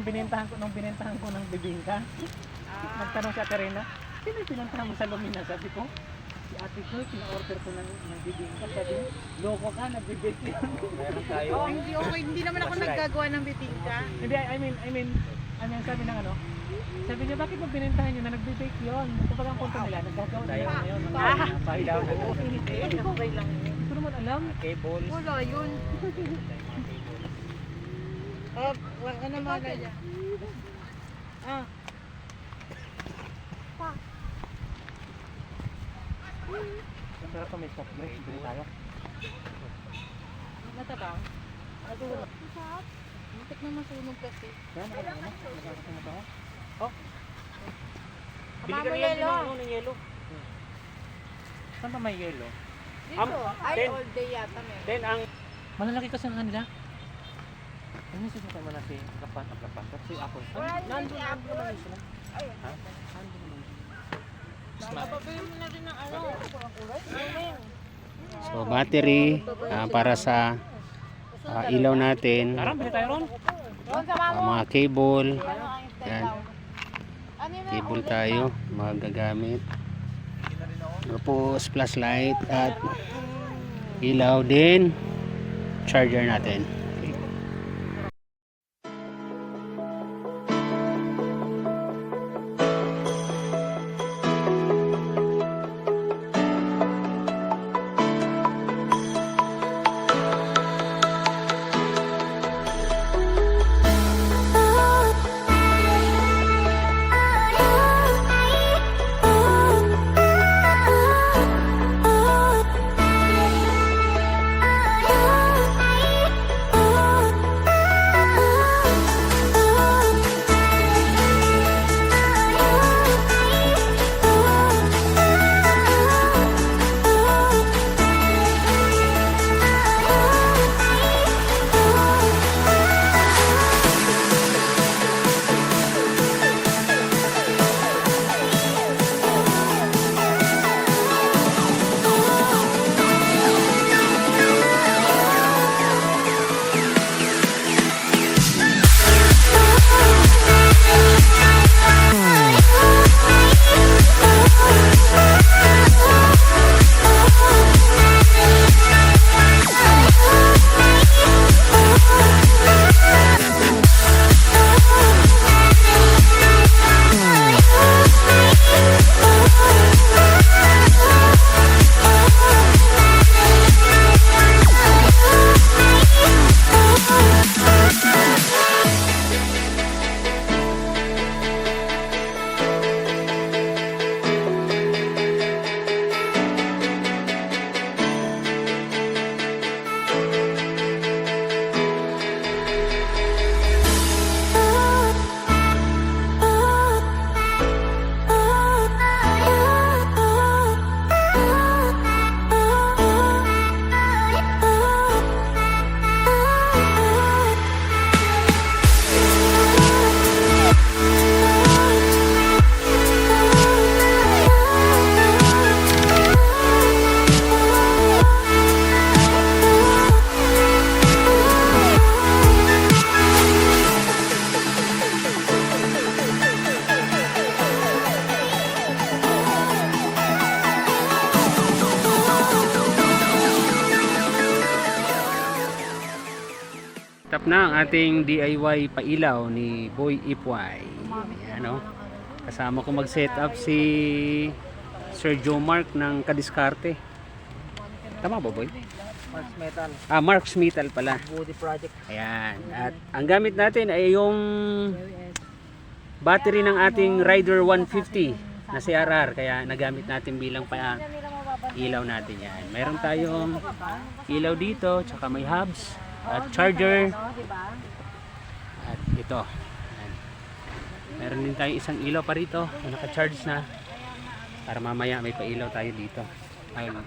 nung binentahan ko ng bibingka. Nagtanong si Ate Rena, sino yung pinuntahan mo sa Lumina? Sabi ko, si Ate Joy, pina-order ko ng bibingka. Sabi niya, loko ka, nagbibig yun. Meron tayo. Oh, hindi naman ako naggagawa ng bibingka. Hindi, I mean, sabi ng ano, sabi niya, bakit mo binentahan nyo na nagbibake yun? Kapag ang punto nila, naggagawa nila ngayon. Pahilaw na doon. Okay lang yun. Hindi ko naman alam. Cables. Wala yun. Ano mga ganyan? Masarap pa may soft drinks. Bili tayo. Matabang? Masarap. Muntik na masunog kasi. Yan, magkakasama tayo. Oh. Bili ka rin ng yelo. Saan pa may yelo? Dito. Ay, all day yata meron. Then ang Malalaki kasi ang kanila. Ano susukan mo na si Kapan? Tapos si Apple. Nandun naman sila. Ha? Papabili mo na rin ng ano. So battery para sa ilaw natin, Tarang, bili tayo ron. mga cable, yan, Ano yung cable tayo magagamit. Tapos flashlight at ilaw din, charger natin. Tap na ang ating DIY pailaw ni Boy Ipway. Ano? Kasama ko mag-set up si Sir Joe Mark ng Kadiskarte. Tama ba, Boy? Marks Metal. Marks Metal pala. Body project. Ayan. At ang gamit natin ay yung battery ng ating Rider 150 na CRR. Kaya nagamit natin bilang ilaw natin yan. Meron tayong ilaw dito, tsaka may hubs at charger. At ito. Ayan. Meron din tayong isang ilaw pa rito na naka-charge na. Para mamaya may pailaw tayo dito. Ayun.